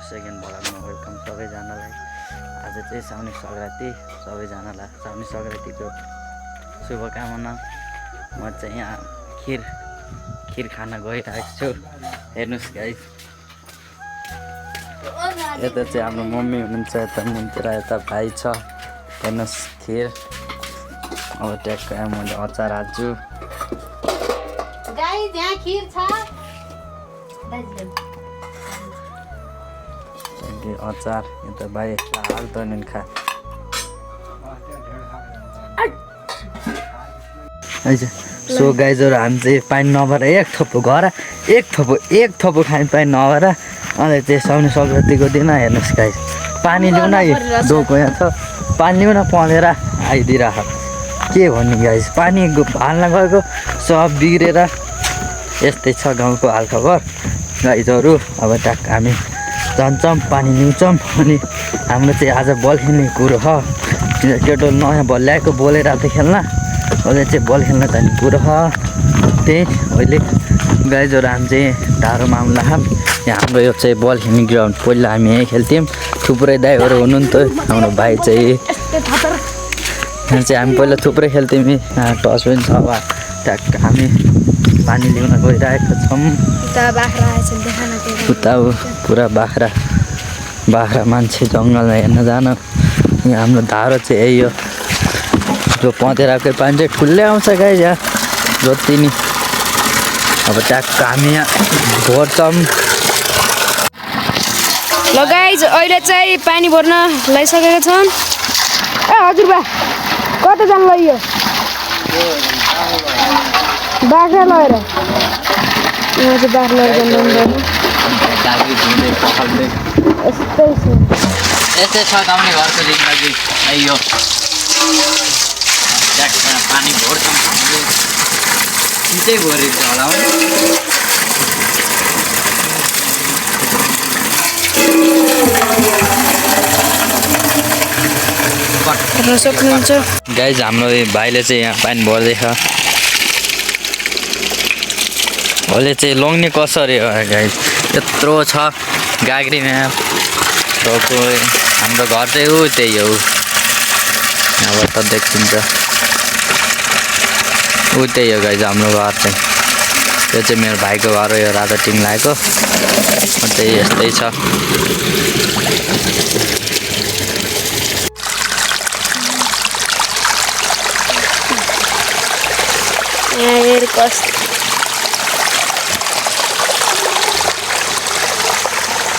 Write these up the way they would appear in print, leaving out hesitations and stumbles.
Second भ्लगमा welcome सबैजनालाई। आज चाहिँ साउने सङ्क्रान्ति, सबैजनालाई साउने सङ्क्रान्तिको शुभकामना। म चाहिँ यहाँ खिर खान गइरहेको छु। हेर्नुहोस् गाइस, यता चाहिँ हाम्रो मम्मी हुनुहुन्छ, यता मुनतिर यता भाइ छ। हेर्नुहोस् खिर। अब ट्याक्क मैले अचार हाल्छु। गाइस यहाँ खिर छ। अचार यता भाइ हाल त नि खा। सो गाइजहरू हामी चाहिँ पानी नभएर एक थोपो खाने पानी नभएर अन्त चाहिँ साउने सङ्क्रान्तिको दिन हेर्नुहोस् गाइस, पानी ल्याउन डोको यहाँ छ, पानी ल्याउन पलेर आइदिइरह। के भन्नु गाइस, पानी हाल्न गएको सब बिग्रेर यस्तै छ गाउँको हालखबर गाइजहरू। अब ट्याक्क हामी जान्छौँ, पानी ल्याउँछौँ। अनि हाम्रो चाहिँ आज बल खेल्ने कुरो हो। केटो नयाँ बल ल्याएको, बोलेर त खेल्न अहिले चाहिँ बल खेल्न जाने कुरो हो। त्यही अहिले गाइजहरू हामी चाहिँ टाढोमा आउँला। यहाँ हाम्रो यो चाहिँ बल खेल्ने ग्राउन्ड, पहिला हामी यहीँ खेल्थ्यौँ। थुप्रै दाइहरू हुनुहुन्थ्यो। हाम्रो भाइ चाहिँ यहाँ चाहिँ हामी पहिला थुप्रै खेल्थ्यौँ। यहाँ टस पनि छ। अब ट्याक्क हामी पानी ल्याउन गइरहेको छौँ। उता पुरा बाख्रा मान्छे जङ्गलमा हेर्न जान। यहाँ हाम्रो धारो चाहिँ यही हो, जो पँधेराकै पानी चाहिँ ठुलै आउँछ गाइस यहाँ जति नि। अब ट्याक्क हामी यहाँ भर्छौँ। ल गाइस, अहिले चाहिँ पानी भर्न लगाइसकेका छन्। ए हजुरबा, कता जानु लैयो? बाख्रा लगेर यहाँ चाहिँ बाख्रा लगेर यस्तै छ गाउँले घरको जिन्दगी। यो पानी भर्छौँ, छिटै भरिन्छ होला। सक्नुहुन्छ गाइज, हाम्रो भाइले चाहिँ यहाँ पानी भर्दैछ। अहिले चाहिँ लग्ने कसरी हो गाइज, यत्रो छ गाग्रीमा। हाम्रो घर चाहिँ ऊ त्यही हो, यहाँबाट त देखिन्छ ऊ त्यही हो गाइज हाम्रो घर चाहिँ। यो चाहिँ मेरो भाइको घर हो, यो रातो टिङ लगाएको। त्यही यस्तै छ।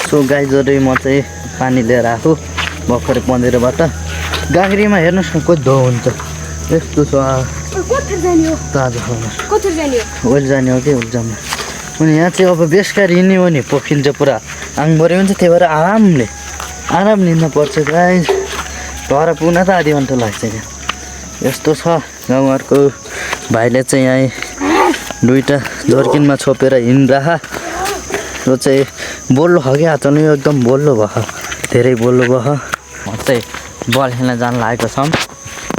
सो गाइजहरू, म चाहिँ पानी लिएर आएको भर्खरै पँधेरोबाट। गाग्रीमा हेर्नुहोस् न कति धो हुन्छ, यस्तो छ। ताजा ओइल जाने हो कि उल्जामा। अनि यहाँ चाहिँ अब बेसकार हिँड्ने हो नि, पोखिन्छ पुरा आङभरि हुन्छ। त्यही भएर आराम लिनु पर्छ गाइज। घर पुग्न त आधी घन्टा लाग्छ क्या। यस्तो छ गाउँघरको। भाइले चाहिँ यहाँ दुईवटा जर्किनमा छोपेर हिँड्दा यो चाहिँ बोल्लो हो क्या। अचानक यो एकदम बोल्लो भयो, धेरै बोल्लो भयो। म चाहिँ बल खेल्न जान लागेको छौँ।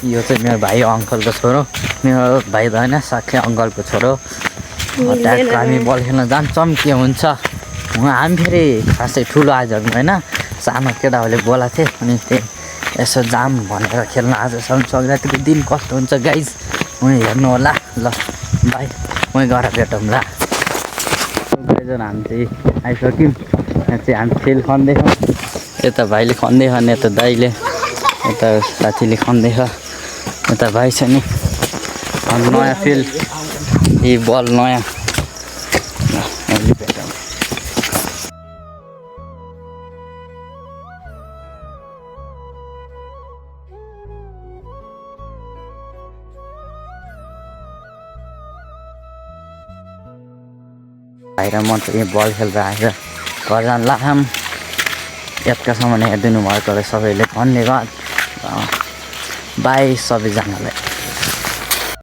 यो चाहिँ मेरो भाइ अङ्कलको छोरो, मेरो भाइ त होइन साथै अङ्कलको छोरो। ट्याक्क हामी बल खेल्न जान्छौँ। के हुन्छ हामी फेरि खासै ठुलो आज होइन, सानो केटाहरूले बोलाएको थिएँ। अनि त्यही यसो जाम भनेर खेल्न आज सङ्क्रान्तिको दिन कस्तो हुन्छ गाइज उहाँ हेर्नु होला। ल भाइ, उहीँ गएर भेटौँ ल। गाइजहरू हामी चाहिँ आइसक्यौँ। यहाँ चाहिँ हामी खेल खन्दैछौँ। यता भाइले खन्दैछ नि, यता दाइले, यता साथीले खन्दैछ, यता भाइ छ नि। नयाँ फिल्ड, यी बल नयाँ। अहिले भेटौँ। भाइ र म चाहिँ बल खेल्दा आएर घर जान लाग्छौँ। यत्कासम्म हेरिदिनु भएकोले सबैले धन्यवाद। बाई सबैजनालाई।